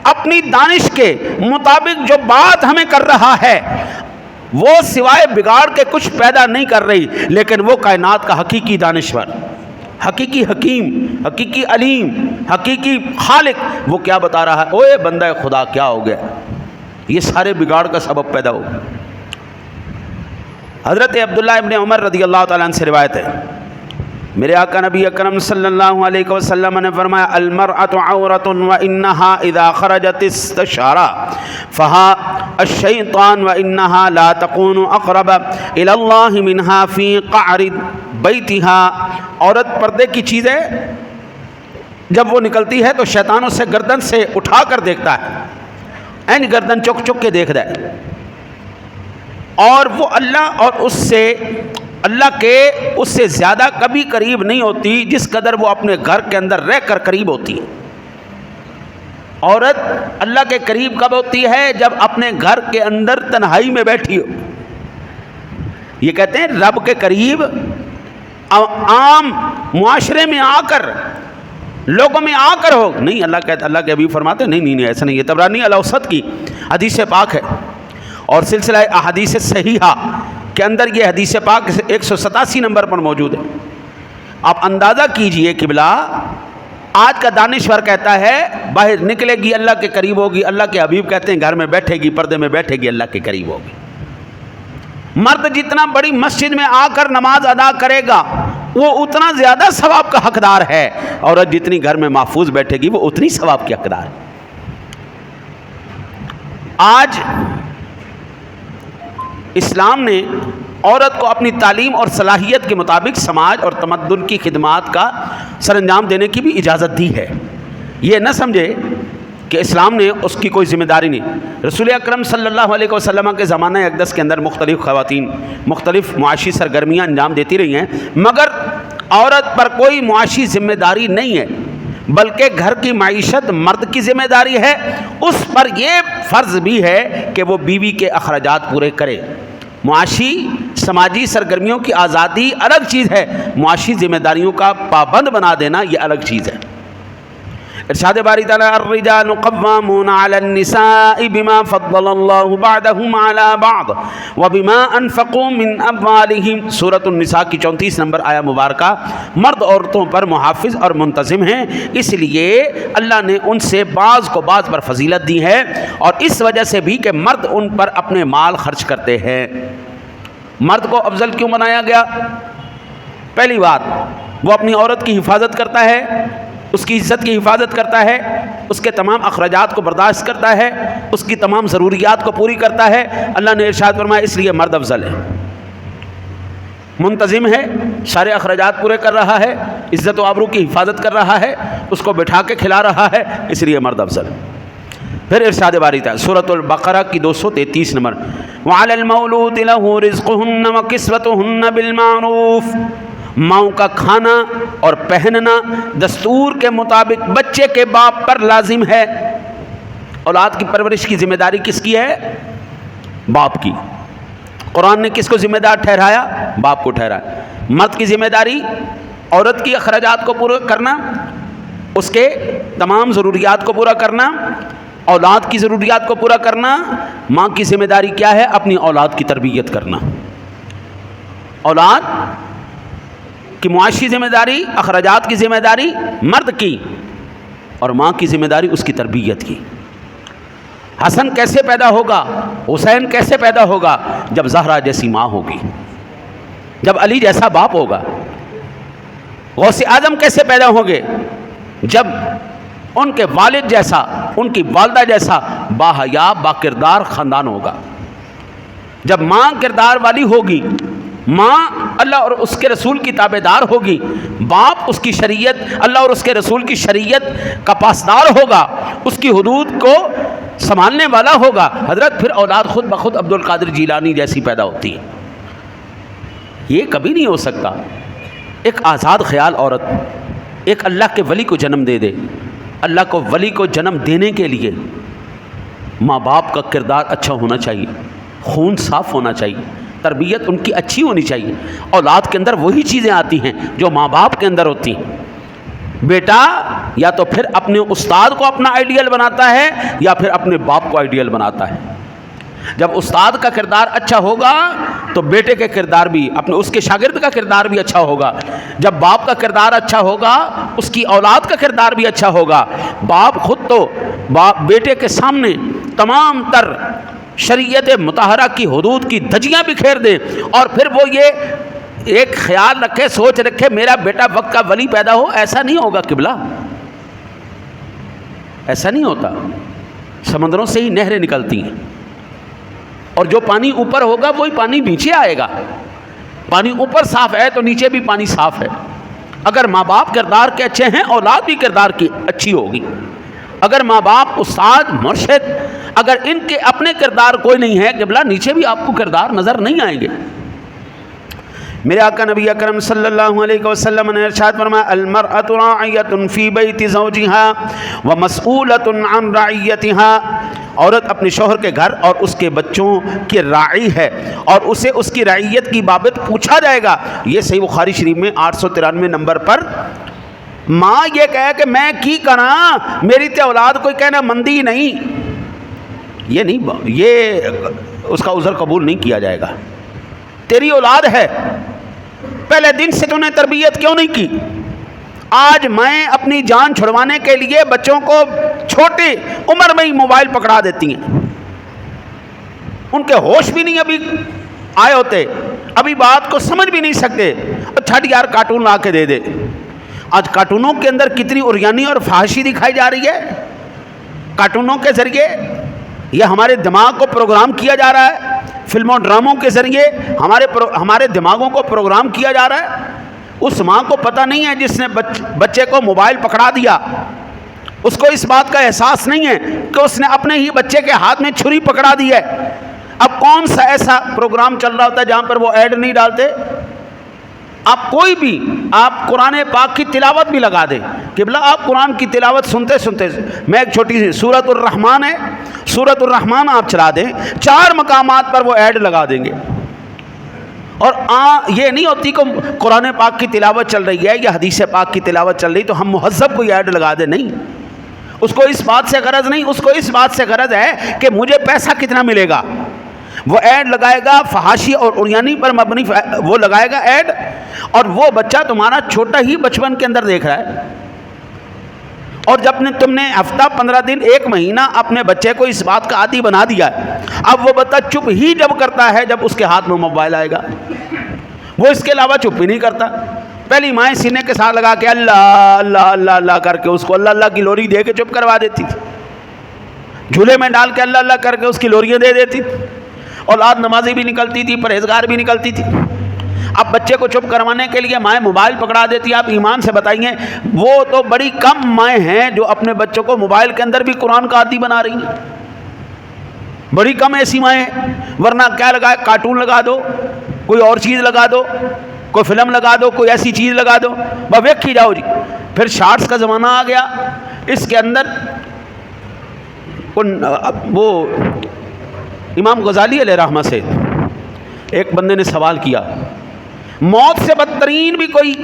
A: اپنی دانش کے مطابق جو بات ہمیں کر رہا ہے وہ سوائے بگاڑ کے کچھ پیدا نہیں کر رہی، لیکن وہ کائنات کا حقیقی دانشور، حقیقی حکیم، حقیقی علیم، حقیقی خالق وہ کیا بتا رہا ہے؟ اوے بندہ خدا کیا ہو گیا؟ یہ سارے بگاڑ کا سبب پیدا ہو گیا. حضرت عبداللہ ابن عمر رضی اللہ تعالیٰ عنہ سے روایت ہے، میرے آقا نبی اکرم صلی اللہ علیہ وسلم نے فرمایا المرأة عورة وإنها اذا خرجت استشارفها الشیطان وإنها لا تكون اقرب الى اللہ منها في قعر بیتها. عورت پردے کی چیز ہے، جب وہ نکلتی ہے تو شیطان اسے گردن سے اٹھا کر دیکھتا ہے، این گردن چک چک کے دیکھتا ہے، اور وہ اللہ اور اللہ کے اس سے زیادہ کبھی قریب نہیں ہوتی جس قدر وہ اپنے گھر کے اندر رہ کر قریب ہوتی ہے. عورت اللہ کے قریب کب ہوتی ہے؟ جب اپنے گھر کے اندر تنہائی میں بیٹھی ہو. یہ کہتے ہیں رب کے قریب عام معاشرے میں آ کر، لوگوں میں آ کر ہو. نہیں، اللہ کہتا، اللہ کے حبیب فرماتے نہیں ایسا نہیں. یہ طبرانی الاوسط کی حدیث پاک ہے اور سلسلہ احادیث صحیحہ کے اندر یہ حدیث پاک 187 نمبر پر موجود ہے۔ آپ اندازہ کیجئے قبلہ، آج کا دانشور کہتا ہے باہر نکلے گی اللہ کے قریب ہوگی، اللہ کے حبیب کہتے ہیں گھر میں بیٹھے گی، پردے میں بیٹھے گی، اللہ کے قریب ہوگی۔ مرد جتنا بڑی مسجد میں آ کر نماز ادا کرے گا وہ اتنا زیادہ ثواب کا حقدار ہے، عورت جتنی گھر میں محفوظ بیٹھے گی وہ اتنی ثواب کی حقدار ہے۔ آج اسلام نے عورت کو اپنی تعلیم اور صلاحیت کے مطابق سماج اور تمدن کی خدمات کا سر انجام دینے کی بھی اجازت دی ہے۔ یہ نہ سمجھے کہ اسلام نے اس کی کوئی ذمہ داری نہیں۔ رسول اکرم صلی اللہ علیہ وسلم کے زمانہ اقدس کے اندر مختلف خواتین مختلف معاشی سرگرمیاں انجام دیتی رہی ہیں، مگر عورت پر کوئی معاشی ذمہ داری نہیں ہے، بلکہ گھر کی معیشت مرد کی ذمہ داری ہے۔ اس پر یہ فرض بھی ہے کہ وہ بیوی کے اخراجات پورے کرے۔ معاشی سماجی سرگرمیوں کی آزادی الگ چیز ہے، معاشی ذمہ داریوں کا پابند بنا دینا یہ الگ چیز ہے۔ ارشاد باری تعالی الرجال قوامون علی النساء بما فضل اللہ بعضهم علی بعض وبما انفقوا من اموالهم، سورۃ النساء کی 34 نمبر آیہ مبارکہ۔ مرد عورتوں پر محافظ اور منتظم ہیں، اس لیے اللہ نے ان سے بعض کو بعض پر فضیلت دی ہے، اور اس وجہ سے بھی کہ مرد ان پر اپنے مال خرچ کرتے ہیں۔ مرد کو افضل کیوں بنایا گیا؟ پہلی بات، وہ اپنی عورت کی حفاظت کرتا ہے، اس کی عزت کی حفاظت کرتا ہے، اس کے تمام اخراجات کو برداشت کرتا ہے، اس کی تمام ضروریات کو پوری کرتا ہے۔ اللہ نے ارشاد فرمایا اس لیے مرد افضل ہے، منتظم ہے، سارے اخراجات پورے کر رہا ہے، عزت و آبرو کی حفاظت کر رہا ہے، اس کو بٹھا کے کھلا رہا ہے، اس لیے مرد افضل ہے۔ پھر ارشاد باری تعالی سورۃ البقرہ کی 233 نمبر، وعلی المولود لہ رزقہن وکسوتہن بالمعروف، ماؤں کا کھانا اور پہننا دستور کے مطابق بچے کے باپ پر لازم ہے۔ اولاد کی پرورش کی ذمہ داری کس کی ہے؟ باپ کی۔ قرآن نے کس کو ذمہ دار ٹھہرایا؟ باپ کو ٹھہرایا۔ مرد کی ذمہ داری عورت کی اخراجات کو پورا کرنا، اس کے تمام ضروریات کو پورا کرنا، اولاد کی ضروریات کو پورا کرنا۔ ماں کی ذمہ داری کیا ہے؟ اپنی اولاد کی تربیت کرنا۔ اولاد کی معاشی ذمہ داری، اخراجات کی ذمہ داری مرد کی، اور ماں کی ذمہ داری اس کی تربیت کی۔ حسن کیسے پیدا ہوگا؟ حسین کیسے پیدا ہوگا؟ جب زہرا جیسی ماں ہوگی، جب علی جیسا باپ ہوگا۔ غوث اعظم کیسے پیدا ہوں گے؟ جب ان کے والد جیسا، ان کی والدہ جیسا باحیا باکردار خاندان ہوگا۔ جب ماں کردار والی ہوگی، ماں اللہ اور اس کے رسول کی تابعدار ہوگی، باپ اس کی شریعت، اللہ اور اس کے رسول کی شریعت کا پاسدار ہوگا، اس کی حدود کو سنبھالنے والا ہوگا، حضرت پھر اولاد خود بخود عبد القادر جیلانی جیسی پیدا ہوتی ہے۔ یہ کبھی نہیں ہو سکتا۔ ایک آزاد خیال عورت ایک اللہ کے ولی کو جنم دے دے۔ اللہ کو ولی کو جنم دینے کے لیے ماں باپ کا کردار اچھا ہونا چاہیے، خون صاف ہونا چاہیے، تربیت ان کی اچھی ہونی چاہیے۔ اولاد کے اندر وہی چیزیں آتی ہیں جو ماں باپ کے اندر ہوتی ہیں۔ بیٹا یا تو پھر اپنے استاد کو اپنا آئیڈیل بناتا ہے یا پھر اپنے باپ کو آئیڈیل بناتا ہے۔ جب استاد کا کردار اچھا ہوگا تو بیٹے کے کردار بھی، اپنے اس کے شاگرد کا کردار بھی اچھا ہوگا۔ جب باپ کا کردار اچھا ہوگا اس کی اولاد کا کردار بھی اچھا ہوگا۔ باپ خود تو بیٹے کے سامنے تمام تر شریعت مطہرہ کی حدود کی دھجیاں بکھیر دے، اور پھر وہ یہ ایک خیال رکھے، سوچ رکھے میرا بیٹا وقت کا ولی پیدا ہو، ایسا نہیں ہوگا قبلہ، ایسا نہیں ہوتا۔ سمندروں سے ہی نہریں نکلتی ہیں، اور جو پانی اوپر ہوگا وہی پانی نیچے آئے گا۔ پانی اوپر صاف ہے تو نیچے بھی پانی صاف ہے۔ اگر ماں باپ کردار کے اچھے ہیں اولاد بھی کردار کی اچھی ہوگی۔ اگر ماں باپ، استاد، مرشد، اگر ان کے اپنے کردار کوئی نہیں ہے قبلہ، نیچے بھی آپ کو کردار نظر نہیں آئیں گے۔ میرے آقا نبی اکرم صلی اللہ علیہ وسلم نے ارشاد فرمایا المرأة راعیۃ فی بیت زوجها ومسئولۃ عن رعیتها، عورت اپنے شوہر کے گھر اور اس کے بچوں کی راعی ہے، اور اسے اس کی رعیت کی بابت پوچھا جائے گا۔ یہ صحیح بخاری شریف میں 893 نمبر پر ماں یہ کہے کہ میں کی کراں، میری تے اولاد کوئی کہنا مندی نہیں، یہ نہیں، یہ اس کا عذر قبول نہیں کیا جائے گا۔ تیری اولاد ہے، پہلے دن سے تو نے تربیت کیوں نہیں کی؟ آج میں اپنی جان چھڑوانے کے لیے بچوں کو چھوٹی عمر میں ہی موبائل پکڑا دیتی ہیں، ان کے ہوش بھی نہیں ابھی آئے ہوتے، ابھی بات کو سمجھ بھی نہیں سکتے، چھٹ یار کارٹون لا کے دے دے۔ آج کارٹونوں کے اندر کتنی عریانی اور فحاشی دکھائی جا رہی ہے، کارٹونوں کے ذریعے یہ ہمارے دماغ کو پروگرام کیا جا رہا ہے، فلموں ڈراموں کے ذریعے ہمارے دماغوں کو پروگرام کیا جا رہا ہے۔ اس ماں کو پتہ نہیں ہے جس نے بچے کو موبائل پکڑا دیا، اس کو اس بات کا احساس نہیں ہے کہ اس نے اپنے ہی بچے کے ہاتھ میں چھری پکڑا دی ہے۔ اب کون سا ایسا پروگرام چل رہا ہوتا ہے جہاں پر وہ ایڈ نہیں ڈالتے؟ آپ کوئی بھی آپ قرآن پاک کی تلاوت بھی لگا دیں کہ بلا آپ قرآن کی تلاوت سنتے سنتے، میں ایک چھوٹی سی سورۃ الرحمن ہے، سورۃ الرحمن آپ چلا دیں، 4 مقامات پر وہ ایڈ لگا دیں گے۔ اور یہ نہیں ہوتی کہ قرآن پاک کی تلاوت چل رہی ہے یا حدیث پاک کی تلاوت چل رہی تو ہم مہذب کوئی ایڈ لگا دیں، نہیں، اس کو اس بات سے غرض نہیں، اس کو اس بات سے غرض ہے کہ مجھے پیسہ کتنا ملے گا۔ وہ ایڈ لگائے گا فحاشی اور عریانی پر مبنی، وہ لگائے گا ایڈ، اور وہ بچہ تمہارا چھوٹا ہی بچپن کے اندر دیکھ رہا ہے، اور جب تم نے ہفتہ 15 دن 1 مہینہ اپنے بچے کو اس بات کا عادی بنا دیا ہے، اب وہ بچہ چپ ہی جب کرتا ہے جب اس کے ہاتھ میں موبائل آئے گا، وہ اس کے علاوہ چپ ہی نہیں کرتا۔ پہلی مائیں سینے کے ساتھ لگا کے اللہ اللہ اللہ اللہ کر کے اس کو اللہ اللہ کی لوری دے کے چپ کروا دیتی تھی، جھولے میں ڈال کے اللہ اللہ کر کے اس کی لوریاں دے دیتی تھی، اولاد نمازی بھی نکلتی تھی، پرہیزگار بھی نکلتی تھی۔ اب بچے کو چپ کروانے کے لیے مائیں موبائل پکڑا دیتی۔ آپ ایمان سے بتائیے، وہ تو بڑی کم مائیں ہیں جو اپنے بچوں کو موبائل کے اندر بھی قرآن کا عادی بنا رہی ہیں، بڑی کم ایسی مائیں ہیں، ورنہ کیا لگائے، کارٹون لگا دو، کوئی اور چیز لگا دو، کوئی فلم لگا دو، کوئی ایسی چیز لگا دو، بس ویکھی جاؤ جی۔ پھر شارٹس کا زمانہ آ گیا، اس کے اندر وہ امام غزالی علیہ رحمہ سے ایک بندے نے سوال کیا، موت سے بدترین بھی کوئی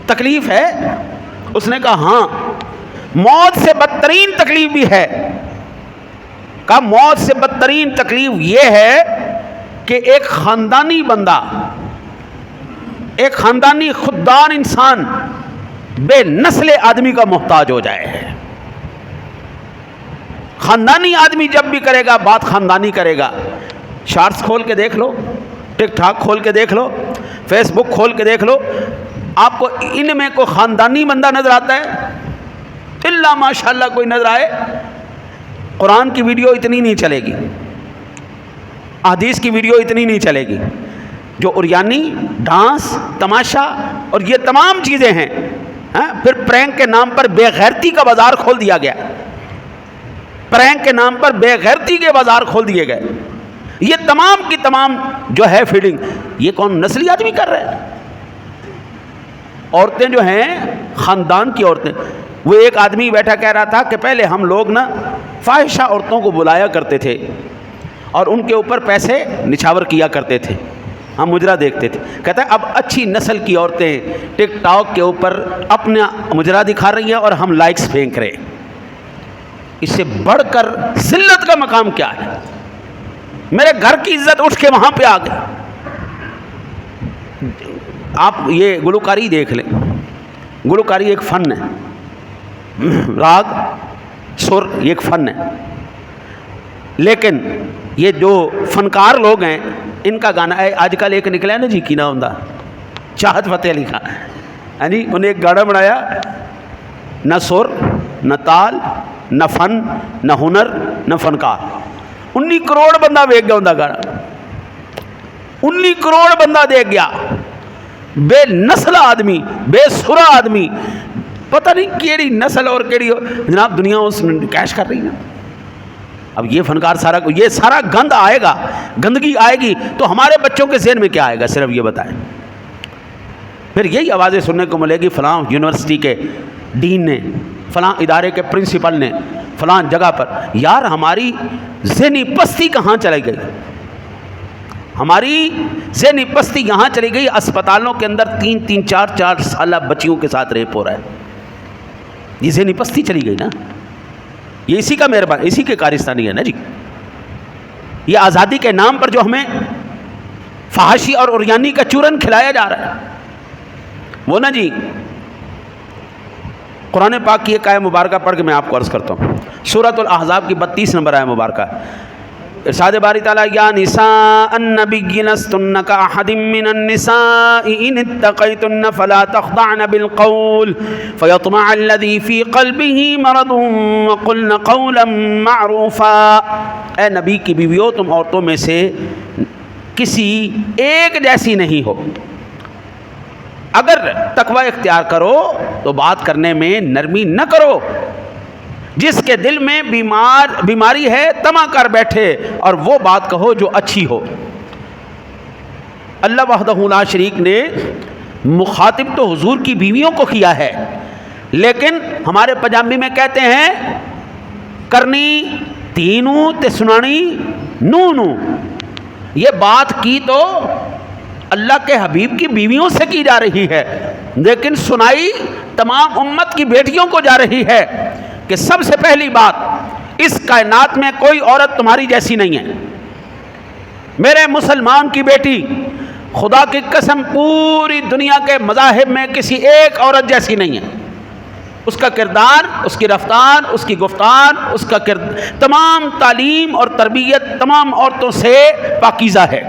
A: تکلیف ہے؟ اس نے کہا ہاں، موت سے بدترین تکلیف بھی ہے۔ کہا موت سے بدترین تکلیف یہ ہے کہ ایک خاندانی بندہ، ایک خاندانی خوددار انسان بے نسل آدمی کا محتاج ہو جائے۔ خاندانی آدمی جب بھی کرے گا بات خاندانی کرے گا۔ شارٹس کھول کے دیکھ لو، ٹک ٹاک کھول کے دیکھ لو، فیس بک کھول کے دیکھ لو، آپ کو ان میں کوئی خاندانی بندہ نظر آتا ہے؟ الا ماشاءاللہ کوئی نظر آئے۔ قرآن کی ویڈیو اتنی نہیں چلے گی، احادیث کی ویڈیو اتنی نہیں چلے گی، جو عریانی، ڈانس، تماشا اور یہ تمام چیزیں ہیں۔ پھر پرینک کے نام پر بے غیرتی کا بازار کھول دیا گیا، پرینک کے نام پر بے غیرتی کے بازار کھول دیے گئے۔ یہ تمام کی تمام جو ہے فیڈنگ، یہ کون نسلی آدمی کر رہے ہیں؟ عورتیں جو ہیں، خاندان کی عورتیں، وہ ایک آدمی بیٹھا کہہ رہا تھا کہ پہلے ہم لوگ نا فاحشہ عورتوں کو بلایا کرتے تھے اور ان کے اوپر پیسے نچھاور کیا کرتے تھے، ہم مجرا دیکھتے تھے۔ کہتا ہے اب اچھی نسل کی عورتیں ٹک ٹاک کے اوپر اپنا مجرا دکھا رہی ہیں اور ہم لائکس پھینک رہے ہیں۔ اس سے بڑھ کر ذلت کا مقام کیا ہے؟ میرے گھر کی عزت اٹھ کے وہاں پہ آ گئی۔ آپ یہ گلوکاری دیکھ لیں، گلوکاری ایک فن ہے، راگ سر یہ ایک فن ہے، لیکن یہ جو فنکار لوگ ہیں ان کا گانا ہے۔ آج کل ایک نکلا ہے نا جی، کی نام ہوندا چاہت فتح علی خان، ہاں جی، انہیں ایک گانا بنایا، نہ سر نہ تال نہ فن نہ ہنر نہ فنکار، 19 کروڑ بندہ دیکھ گیا ان کا گانا، 19 کروڑ بندہ دیکھ گیا۔ بے نسل آدمی، بے سرا آدمی، پتہ نہیں کیڑی نسل اور کیڑی جناب دنیا اس کیش کر رہی ہے۔ اب یہ فنکار سارا یہ سارا گند آئے گا، گندگی آئے گی تو ہمارے بچوں کے ذہن میں کیا آئے گا؟ صرف یہ بتائیں۔ پھر یہی آوازیں سننے کو ملے گی، فلاں یونیورسٹی کے ڈین نے، فلاں ادارے کے پرنسپل نے، فلاں جگہ پر۔ یار ہماری ذہنی پستی کہاں چلی گئی؟ ہماری ذہنی پستی یہاں چلی گئی، اسپتالوں کے اندر 3 4 سالہ بچیوں کے ساتھ ریپ ہو رہا ہے۔ یہ ذہنی پستی چلی گئی نا، یہ اسی کا مہربان، اسی کے کارستانی ہے نا جی۔ یہ آزادی کے نام پر جو ہمیں فحاشی اور اوریانی کا چورن کھلایا جا رہا ہے. وہ نا جی قرآن پاک کی ایک آیت مبارکہ پڑھ کے میں آپ کو عرض کرتا ہوں. سورۃ الاحزاب کی 32 نمبر آیت مبارکہ. ارشاد باری تعالیٰ یا نساء النبی لستن کاحد من النساء ان اتقیتن فلا تخضعن بالقول فیطمع الذی فی قلبہ مرض وقلن قولا معروفا. اے نبی کی بیویوں تم عورتوں میں سے کسی ایک جیسی نہیں ہو. اگر تقوی اختیار کرو تو بات کرنے میں نرمی نہ کرو. جس کے دل میں بیماری ہے تما کر بیٹھے اور وہ بات کہو جو اچھی ہو. اللہ وحدہ لا شریک نے مخاطب تو حضور کی بیویوں کو کیا ہے، لیکن ہمارے پنجابی میں کہتے ہیں کرنی تینوں تے سنانی نو نو. یہ بات کی تو اللہ کے حبیب کی بیویوں سے کی جا رہی ہے، لیکن سنائی تمام امت کی بیٹیوں کو جا رہی ہے کہ سب سے پہلی بات اس کائنات میں کوئی عورت تمہاری جیسی نہیں ہے. میرے مسلمان کی بیٹی خدا کی قسم پوری دنیا کے مذاہب میں کسی ایک عورت جیسی نہیں ہے. اس کا کردار، اس کی رفتار، اس کی گفتار، اس کا تمام تعلیم اور تربیت تمام عورتوں سے پاکیزہ ہے.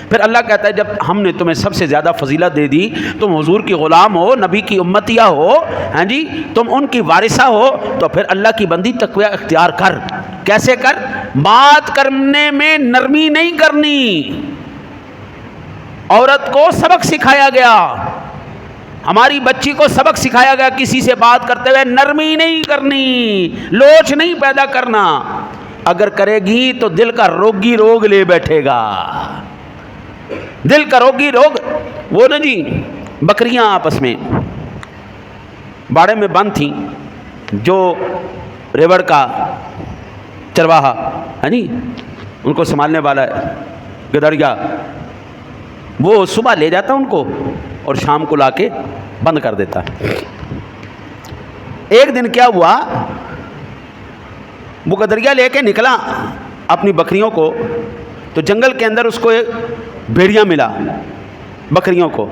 A: پھر اللہ کہتا ہے جب ہم نے تمہیں سب سے زیادہ فضیلت دے دی، تم حضور کی غلام ہو، نبی کی امتیہ ہو، ہاں جی تم ان کی وارثہ ہو، تو پھر اللہ کی بندی تقوی اختیار کر. کیسے کر؟ بات کرنے میں نرمی نہیں کرنی. عورت کو سبق سکھایا گیا، ہماری بچی کو سبق سکھایا گیا کسی سے بات کرتے ہوئے نرمی نہیں کرنی، لوچ نہیں پیدا کرنا. اگر کرے گی تو دل کا روگی روگ لے بیٹھے گا. دل کا روگی روگ وہ نا جی بکریاں آپس میں باڑے میں بند تھیں. جو ریوڑ کا چرواہا ہے جی ان کو سنبھالنے والا گدڑیا، وہ صبح لے جاتا ان کو اور شام کو لا کے بند کر دیتا. ایک دن کیا ہوا، وہ گدڑیا لے کے نکلا اپنی بکریوں کو، تو جنگل کے اندر اس کو ایک بھیڑیا ملا بکریوں کو.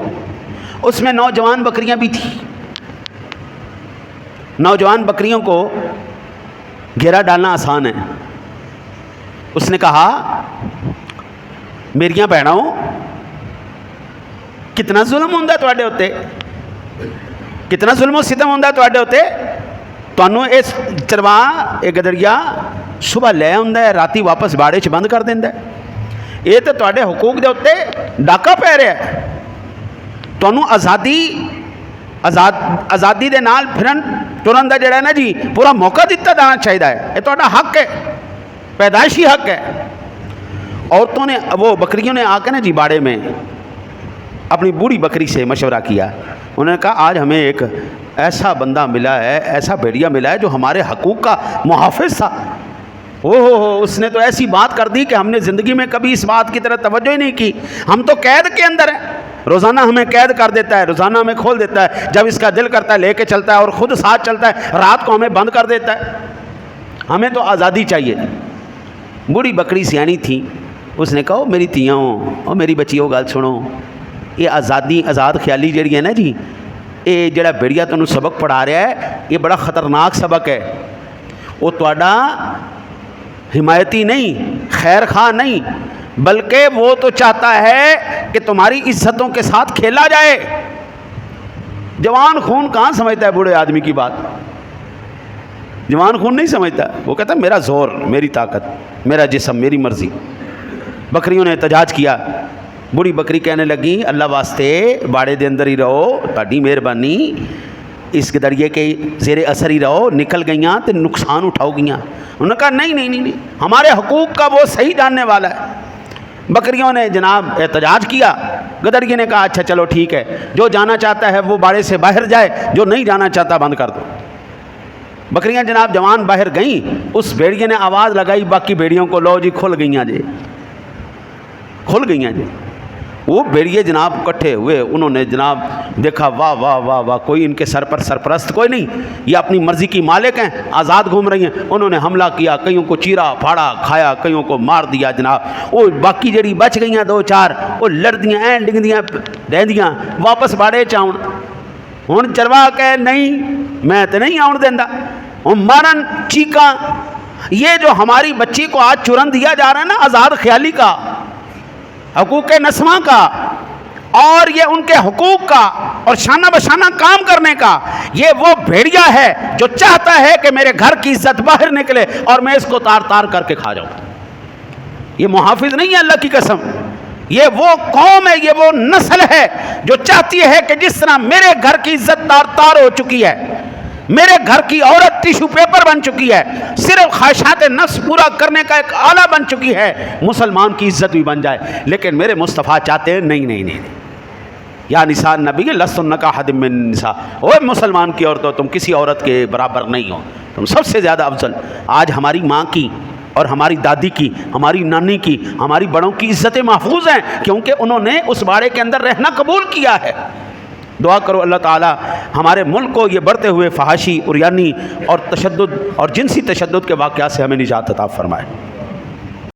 A: اس میں نوجوان بکریاں بھی تھیں. نوجوان بکریوں کو گھیرا ڈالنا آسان ہے. اس نے کہا میریاں بہنوں کتنا ظلم ہوندا تواڈے اوتے، کتنا ظلم و ستم ہوندا تواڈے اوتے. تانوں اس چرواہ اے گدڑیا صبح لے آندا ہے، راتی واپس باڑے 'چ بند کر دیندا ہے. یہ تو تواڈے حقوق دے اوتے ڈاکہ پی رہا ہے. تانوں آزادی دے نال پھرن ٹرن دا جڑا ہے نا جی پورا موقع دتا جانا چاہیے ہے. یہ تہاڈا حق ہے، پیدائشی حق ہے. عورتوں نے وہ بکریوں نے آ کے نا جی باڑے میں اپنی بوڑھی بکری سے مشورہ کیا. انہوں نے کہا آج ہمیں ایک ایسا بندہ ملا ہے، ایسا بھیڑیا ملا ہے جو ہمارے حقوق کا محافظ تھا. ہو اس نے تو ایسی بات کر دی کہ ہم نے زندگی میں کبھی اس بات کی طرف توجہ ہی نہیں کی. ہم تو قید کے اندر ہیں، روزانہ ہمیں قید کر دیتا ہے، روزانہ ہمیں کھول دیتا ہے، جب اس کا دل کرتا ہے لے کے چلتا ہے اور خود ساتھ چلتا ہے، رات کو ہمیں بند کر دیتا ہے. ہمیں تو آزادی چاہیے. بوڑھی بکری سیانی تھی. اس نے کہا میری تیاں اور میری بچیوں گل سنو، یہ آزاد خیالی جڑی ہے نا جی، یہ جڑا بھیڑیا تمہیں سبق پڑھا رہا ہے یہ بڑا خطرناک سبق ہے. وہ تہاڈا حمایتی نہیں، خیر خواہ نہیں، بلکہ وہ تو چاہتا ہے کہ تمہاری عزتوں کے ساتھ کھیلا جائے. جوان خون کہاں سمجھتا ہے بوڑھے آدمی کی بات؟ جوان خون نہیں سمجھتا. وہ کہتا ہے میرا زور، میری طاقت، میرا جسم، میری مرضی. بکریوں نے احتجاج کیا. بوڑھی بکری کہنے لگی اللہ واسطے باڑے دے اندر ہی رہو، تہاڈی مہربانی، اس گدڑیے کے زیر اثر ہی رہو. نکل گئیاں تو نقصان اٹھاؤ گیاں. انہوں نے کہا نہیں، ہمارے حقوق کا وہ صحیح جاننے والا ہے. بکریوں نے جناب احتجاج کیا. گدڑیے نے کہا اچھا چلو ٹھیک ہے، جو جانا چاہتا ہے وہ باڑے سے باہر جائے، جو نہیں جانا چاہتا بند کر دو. بکریاں جناب جوان باہر گئیں. اس بھیڑیے نے آواز لگائی باقی بھیڑیوں کو، لو جی کھل گئیاں جی، کھل گئیاں جی. وہ بھیڑیے جناب اکٹھے ہوئے، انہوں نے جناب دیکھا واہ واہ واہ واہ، کوئی ان کے سر پر سرپرست کوئی نہیں، یہ اپنی مرضی کی مالک ہیں، آزاد گھوم رہی ہیں۔ انہوں نے حملہ کیا، کئیوں کو چیرا پھاڑا کھایا، کئیوں کو مار دیا جناب۔ وہ باقی جڑی بچ گئی ہیں دو چار، وہ لڑدیاں این ڈنگدیاں رہندیاں واپس باڑے چاؤن۔ ہن چروا کہ نہیں میں تو نہیں آن دیندا، ہن مارن چیکاں۔ یہ جو ہماری بچی کو آج چرن دیا جا رہا ہے نا آزاد خیالی کا، حقوق نسواں کا، اور یہ ان کے حقوق کا اور شانہ بشانہ کام کرنے کا، یہ وہ بھیڑیا ہے جو چاہتا ہے کہ میرے گھر کی عزت باہر نکلے اور میں اس کو تار تار کر کے کھا جاؤں۔ یہ محافظ نہیں ہے اللہ کی قسم، یہ وہ قوم ہے، یہ وہ نسل ہے جو چاہتی ہے کہ جس طرح میرے گھر کی عزت تار تار ہو چکی ہے، میرے گھر کی عورت ٹیشو پیپر بن چکی ہے، صرف خواہشات نفس پورا کرنے کا ایک آلہ بن چکی ہے، مسلمان کی عزت بھی بن جائے۔ لیکن میرے مصطفیٰ چاہتے ہیں نہیں نہیں نہیں، یا نساء نبی لستن کاحد من النساء، اوہ مسلمان کی عورتوں تم کسی عورت کے برابر نہیں ہو، تم سب سے زیادہ افضل۔ آج ہماری ماں کی اور ہماری دادی کی، ہماری نانی کی، ہماری بڑوں کی عزتیں محفوظ ہیں کیونکہ انہوں نے اس باڑے کے اندر رہنا قبول کیا ہے۔ دعا کرو اللہ تعالی ہمارے ملک کو یہ بڑھتے ہوئے فحاشی، عریانی اور تشدد اور جنسی تشدد کے واقعات سے ہمیں نجات عطا فرمائے۔